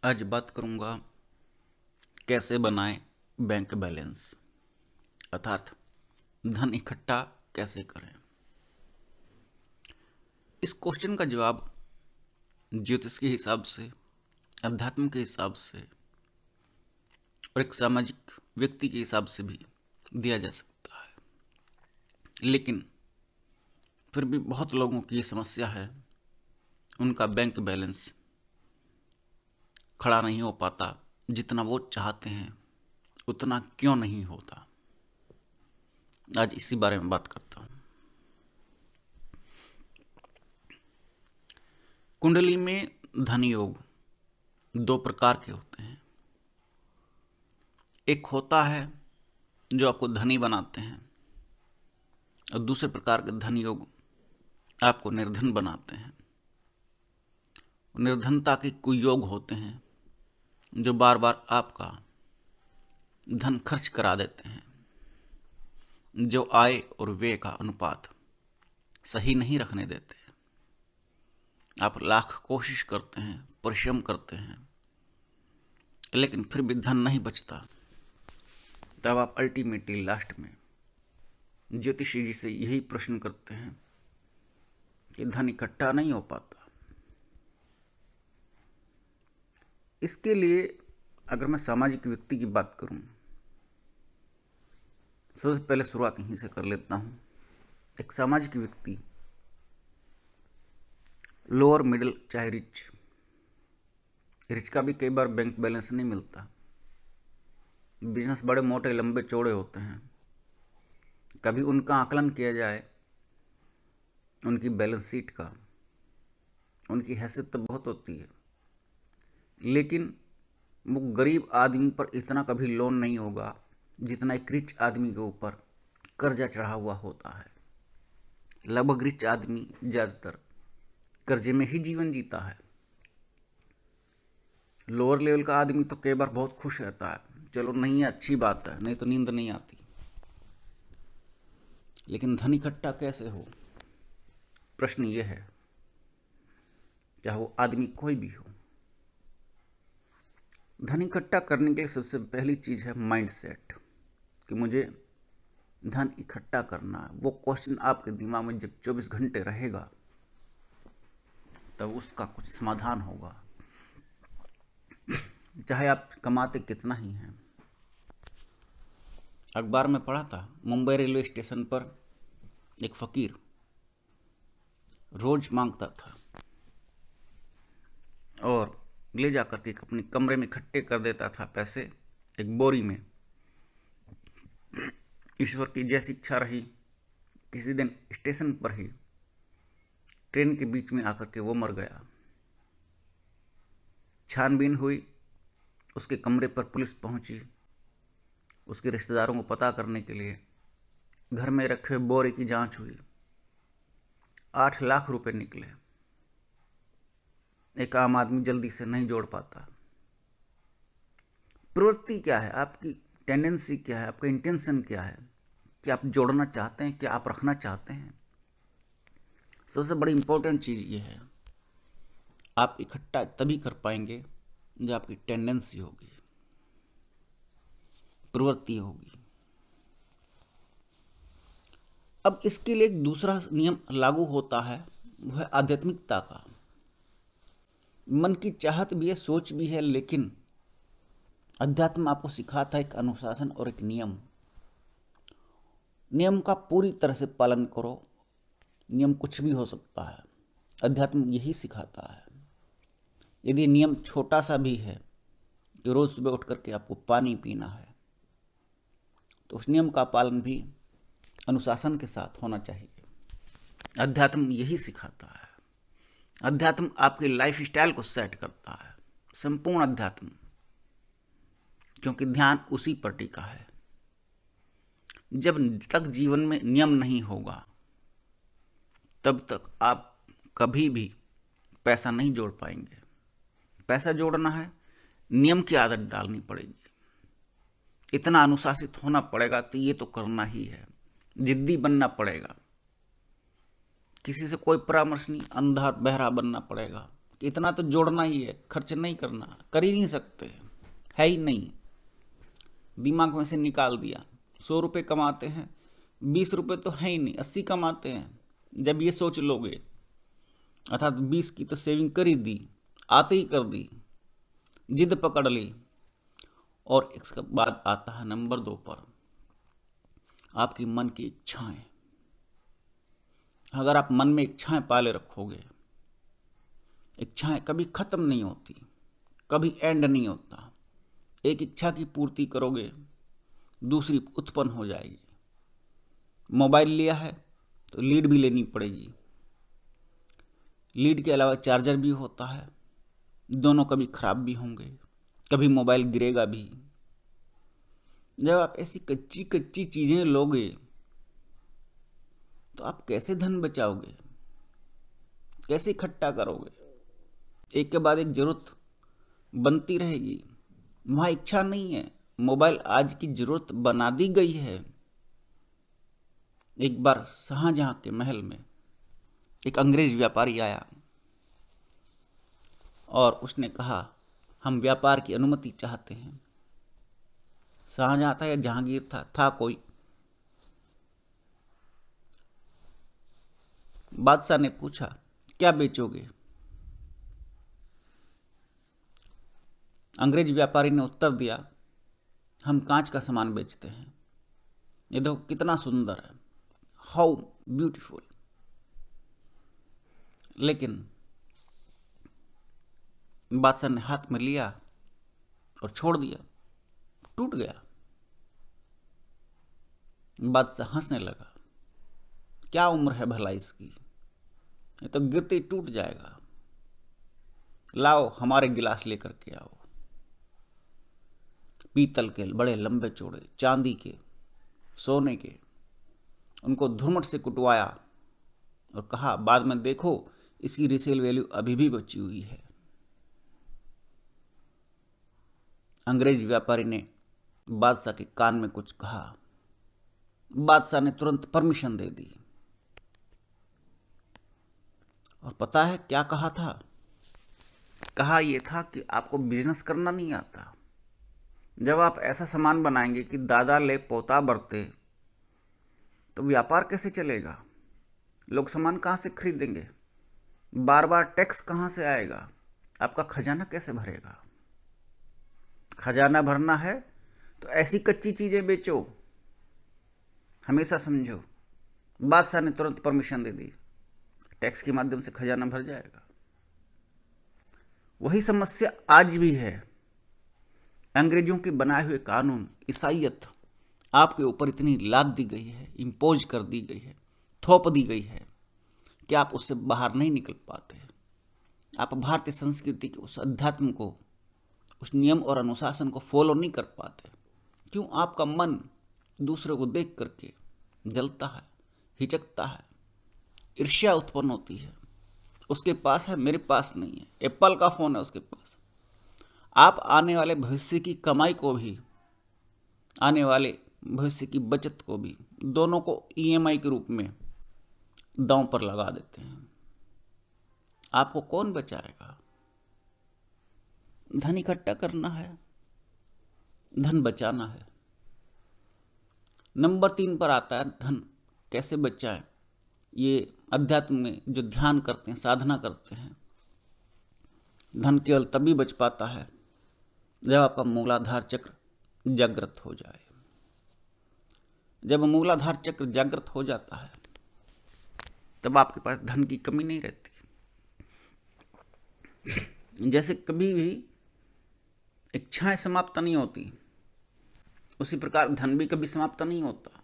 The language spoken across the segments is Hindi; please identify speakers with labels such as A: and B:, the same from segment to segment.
A: आज बात करूंगा कैसे बनाएं बैंक बैलेंस अर्थात धन इकट्ठा कैसे करें। इस क्वेश्चन का जवाब ज्योतिष के हिसाब से, अध्यात्म के हिसाब से और एक सामाजिक व्यक्ति के हिसाब से भी दिया जा सकता है, लेकिन फिर भी बहुत लोगों की ये समस्या है, उनका बैंक बैलेंस खड़ा नहीं हो पाता, जितना वो चाहते हैं उतना क्यों नहीं होता। आज इसी बारे में बात करता हूं। कुंडली में धन योग दो प्रकार के होते हैं। एक होता है जो आपको धनी बनाते हैं और दूसरे प्रकार के धन योग आपको निर्धन बनाते हैं। निर्धनता के कुयोग होते हैं जो बार बार आपका धन खर्च करा देते हैं, जो आय और व्यय का अनुपात सही नहीं रखने देते। आप लाख कोशिश करते हैं, परिश्रम करते हैं, लेकिन फिर भी धन नहीं बचता। तब आप अल्टीमेटली लास्ट में ज्योतिषी जी से यही प्रश्न करते हैं कि धन इकट्ठा नहीं हो पाता। इसके लिए अगर मैं सामाजिक व्यक्ति की बात करूं, सबसे पहले शुरुआत यहीं से कर लेता हूं। एक सामाजिक व्यक्ति लोअर मिडिल चाहे रिच का भी कई बार बैंक बैलेंस नहीं मिलता। बिजनेस बड़े मोटे लंबे चौड़े होते हैं, कभी उनका आकलन किया जाए उनकी बैलेंस शीट का, उनकी हैसियत तो बहुत होती है, लेकिन वो गरीब आदमी पर इतना कभी लोन नहीं होगा जितना एक रिच आदमी के ऊपर कर्जा चढ़ा हुआ होता है। लगभग रिच आदमी ज़्यादातर कर्जे में ही जीवन जीता है। लोअर लेवल का आदमी तो कई बार बहुत खुश रहता है, चलो नहीं है अच्छी बात है, नहीं तो नींद नहीं आती। लेकिन धन इकट्ठा कैसे हो, प्रश्न ये है, चाहे वो आदमी कोई भी हो। धन इकट्ठा करने के लिए सबसे पहली चीज है माइंड सेट, कि मुझे धन इकट्ठा करना है। वो क्वेश्चन आपके दिमाग में जब 24 घंटे रहेगा तब उसका कुछ समाधान होगा, चाहे आप कमाते कितना ही हैं। अखबार में पढ़ा था, मुंबई रेलवे स्टेशन पर एक फकीर रोज मांगता था और ले जाकर के अपने कमरे में इकट्ठे कर देता था पैसे एक बोरी में। ईश्वर की जैसी इच्छा रही, किसी दिन स्टेशन पर ही ट्रेन के बीच में आकर के वो मर गया। छानबीन हुई, उसके कमरे पर पुलिस पहुंची, उसके रिश्तेदारों को पता करने के लिए घर में रखे बोरे की जांच हुई। 8 लाख रुपए निकले। एक आम आदमी जल्दी से नहीं जोड़ पाता। प्रवृत्ति क्या है आपकी, टेंडेंसी क्या है, आपका इंटेंशन क्या है, कि आप जोड़ना चाहते हैं, क्या आप रखना चाहते हैं। सबसे बड़ी इंपॉर्टेंट चीज ये है, आप इकट्ठा तभी कर पाएंगे जो आपकी टेंडेंसी होगी, प्रवृत्ति होगी। अब इसके लिए एक दूसरा नियम लागू होता है, वो है आध्यात्मिकता का। मन की चाहत भी है, सोच भी है, लेकिन अध्यात्म आपको सिखाता है एक अनुशासन और एक नियम। नियम का पूरी तरह से पालन करो, नियम कुछ भी हो सकता है, अध्यात्म यही सिखाता है। यदि नियम छोटा सा भी है कि रोज सुबह उठ करके आपको पानी पीना है, तो उस नियम का पालन भी अनुशासन के साथ होना चाहिए। अध्यात्म यही सिखाता है। अध्यात्म आपकी लाइफ स्टाइल को सेट करता है, संपूर्ण अध्यात्म, क्योंकि ध्यान उसी पर टिका है। जब तक जीवन में नियम नहीं होगा तब तक आप कभी भी पैसा नहीं जोड़ पाएंगे। पैसा जोड़ना है, नियम की आदत डालनी पड़ेगी, इतना अनुशासित होना पड़ेगा, तो ये तो करना ही है, जिद्दी बनना पड़ेगा, किसी से कोई परामर्श नहीं, अंधा बहरा बनना पड़ेगा कि इतना तो जोड़ना ही है, खर्च नहीं करना, कर ही नहीं सकते, है ही नहीं, दिमाग में से निकाल दिया। 100 रुपये कमाते हैं, 20 रुपये तो है ही नहीं, 80 कमाते हैं। जब ये सोच लोगे, अर्थात 20 की तो सेविंग कर ही दी, आते ही कर दी, जिद पकड़ ली, और इसके बाद आता है नंबर 2 पर आपकी मन की इच्छाएं। अगर आप मन में इच्छाएं पाले रखोगे, इच्छाएं कभी खत्म नहीं होती, कभी एंड नहीं होता। एक इच्छा की पूर्ति करोगे, दूसरी उत्पन्न हो जाएगी। मोबाइल लिया है तो लीड भी लेनी पड़ेगी, लीड के अलावा चार्जर भी होता है, दोनों कभी खराब भी होंगे, कभी मोबाइल गिरेगा भी। जब आप ऐसी कच्ची कच्ची चीजें लोगे तो आप कैसे धन बचाओगे, कैसे इकट्ठा करोगे? एक के बाद एक जरूरत बनती रहेगी, वहां इच्छा नहीं है। मोबाइल आज की जरूरत बना दी गई है। एक बार शाहजहां के महल में एक अंग्रेज व्यापारी आया और उसने कहा, हम व्यापार की अनुमति चाहते हैं। शाहजहां था या जहांगीर था कोई। बादशाह ने पूछा, क्या बेचोगे? अंग्रेज व्यापारी ने उत्तर दिया, हम कांच का सामान बेचते हैं। ये देखो कितना सुंदर है, हाउ ब्यूटीफुल। लेकिन बादशाह ने हाथ में लिया और छोड़ दिया, टूट गया। बादशाह हंसने लगा, क्या उम्र है भला इसकी, ये तो गिरते ही टूट जाएगा। लाओ हमारे गिलास लेकर के आओ। पीतल के बड़े लंबे चौड़े, चांदी के, सोने के, उनको धुरमट से कुटवाया और कहा, बाद में देखो इसकी रिसेल वैल्यू अभी भी बची हुई है। अंग्रेज व्यापारी ने बादशाह के कान में कुछ कहा, बादशाह ने तुरंत परमिशन दे दी। और पता है क्या कहा था? कहा यह था कि आपको बिजनेस करना नहीं आता। जब आप ऐसा सामान बनाएंगे कि दादा ले पोता बरते, तो व्यापार कैसे चलेगा? लोग सामान कहां से खरीदेंगे? बार बार टैक्स कहां से आएगा? आपका खजाना कैसे भरेगा? खजाना भरना है तो ऐसी कच्ची चीजें बेचो, हमेशा समझो। बादशाह ने तुरंत परमिशन दे दी, टैक्स के माध्यम से खजाना भर जाएगा। वही समस्या आज भी है। अंग्रेजों के बनाए हुए कानून, ईसाइयत आपके ऊपर इतनी लाद दी गई है, इंपोज कर दी गई है, थोप दी गई है कि आप उससे बाहर नहीं निकल पाते। आप भारतीय संस्कृति के उस अध्यात्म को, उस नियम और अनुशासन को फॉलो नहीं कर पाते। क्यों? आपका मन दूसरे को देख करके जलता है, हिचकता है, ईर्ष्या उत्पन्न होती है। उसके पास है, मेरे पास नहीं है। एप्पल का फोन है उसके पास। आप आने वाले भविष्य की कमाई को भी, आने वाले भविष्य की बचत को भी, दोनों को ईएमआई के रूप में दांव पर लगा देते हैं। आपको कौन बचाएगा? धन इकट्ठा करना है, धन बचाना है। नंबर 3 पर आता है धन कैसे बचाएं। ये अध्यात्म में जो ध्यान करते हैं, साधना करते हैं, धन केवल तभी बच पाता है जब आपका मूलाधार चक्र जागृत हो जाए। जब मूलाधार चक्र जागृत हो जाता है तब आपके पास धन की कमी नहीं रहती। जैसे कभी भी इच्छाएं समाप्त नहीं होती, उसी प्रकार धन भी कभी समाप्त नहीं होता।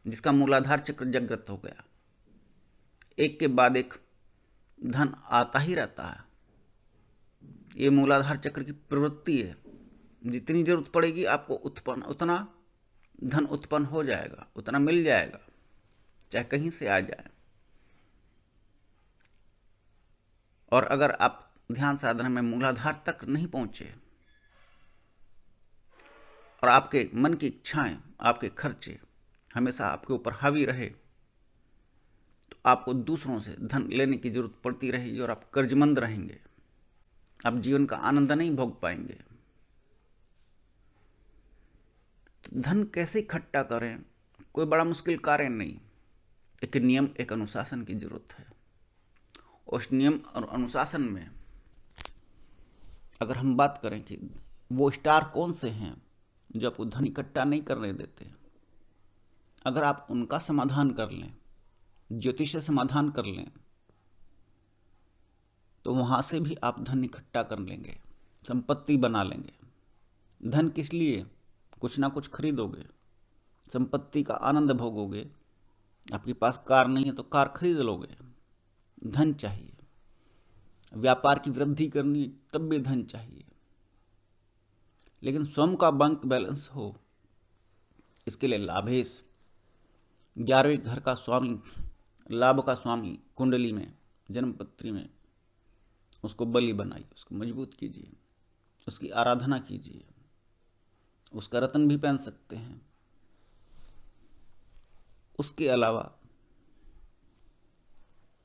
A: जिसका मूलाधार चक्र जागृत हो गया, एक के बाद एक धन आता ही रहता है। ये मूलाधार चक्र की प्रवृत्ति है। जितनी जरूरत पड़ेगी आपको उतना धन उत्पन्न हो जाएगा, उतना मिल जाएगा, चाहे कहीं से आ जाए। और अगर आप ध्यान साधना में मूलाधार तक नहीं पहुंचे और आपके मन की इच्छाएं, आपके खर्चे हमेशा आपके ऊपर हावी रहे, तो आपको दूसरों से धन लेने की जरूरत पड़ती रहेगी और आप कर्जमंद रहेंगे। आप जीवन का आनंद नहीं भोग पाएंगे। तो धन कैसे इकट्ठा करें, कोई बड़ा मुश्किल कार्य नहीं। एक नियम, एक अनुशासन की जरूरत है। उस नियम और अनुशासन में अगर हम बात करें कि वो स्टार कौन से हैं जो आपको धन इकट्ठा नहीं करने देते, अगर आप उनका समाधान कर लें, ज्योतिष से समाधान कर लें, तो वहां से भी आप धन इकट्ठा कर लेंगे, संपत्ति बना लेंगे। धन किस लिए? कुछ ना कुछ खरीदोगे, संपत्ति का आनंद भोगोगे। आपके पास कार नहीं है तो कार खरीद लोगे। धन चाहिए। व्यापार की वृद्धि करनी है तब भी धन चाहिए, लेकिन स्वयं का बैंक बैलेंस हो, इसके लिए लाभेश 11वें घर का स्वामी, लाभ का स्वामी कुंडली में, जन्मपत्री में उसको बलि बनाइए, उसको मजबूत कीजिए, उसकी आराधना कीजिए। उसका रत्न भी पहन सकते हैं। उसके अलावा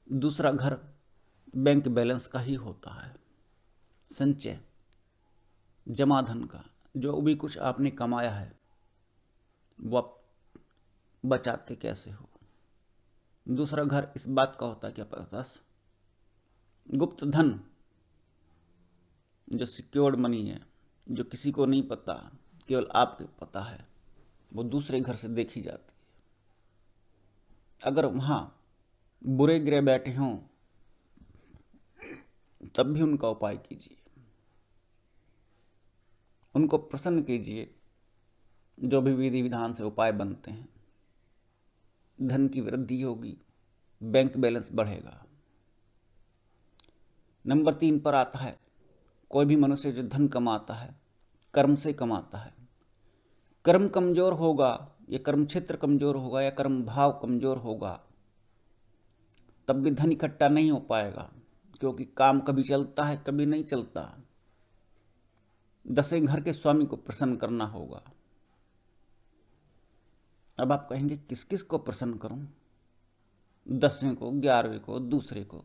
A: दूसरा घर बैंक बैलेंस का ही होता है, संचय, जमा धन का। जो भी कुछ आपने कमाया है वो आप बचाते कैसे हो। दूसरा घर इस बात का होता है कि आपके पास गुप्त धन, जो सिक्योर्ड मनी है, जो किसी को नहीं पता, केवल आपको पता है, वो दूसरे घर से देखी जाती है। अगर वहां बुरे ग्रह बैठे हों तब भी उनका उपाय कीजिए, उनको प्रसन्न कीजिए। जो भी विधि विधान से उपाय बनते हैं, धन की वृद्धि होगी, बैंक बैलेंस बढ़ेगा। नंबर 3 पर आता है, कोई भी मनुष्य जो धन कमाता है कर्म से कमाता है। कर्म कमजोर होगा, या कर्म क्षेत्र कमजोर होगा, या कर्म भाव कमजोर होगा, तब भी धन इकट्ठा नहीं हो पाएगा, क्योंकि काम कभी चलता है कभी नहीं चलता। 10वें घर के स्वामी को प्रसन्न करना होगा। अब आप कहेंगे किस किस को प्रसन्न करूं? 10वें को, 11वें को, दूसरे को।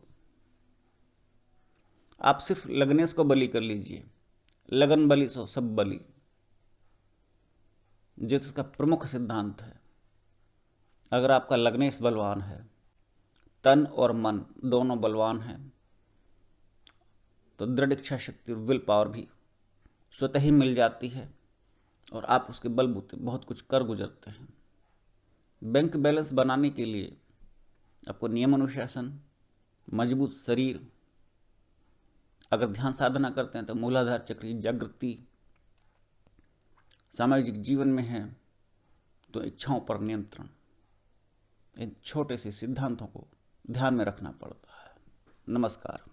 A: आप सिर्फ लग्नेश को बलि कर लीजिए। लगन बलि सो सब बलि, जिसका प्रमुख सिद्धांत है। अगर आपका लग्नेश बलवान है, तन और मन दोनों बलवान हैं, तो दृढ़ इच्छा शक्ति और विल पावर भी स्वतः ही मिल जाती है और आप उसके बलबूते बहुत कुछ कर गुजरते हैं। बैंक बैलेंस बनाने के लिए आपको नियम अनुशासन, मजबूत शरीर, अगर ध्यान साधना करते हैं तो मूलाधार चक्र की जागृति, सामाजिक जीवन में है तो इच्छाओं पर नियंत्रण, इन छोटे से सिद्धांतों को ध्यान में रखना पड़ता है। नमस्कार।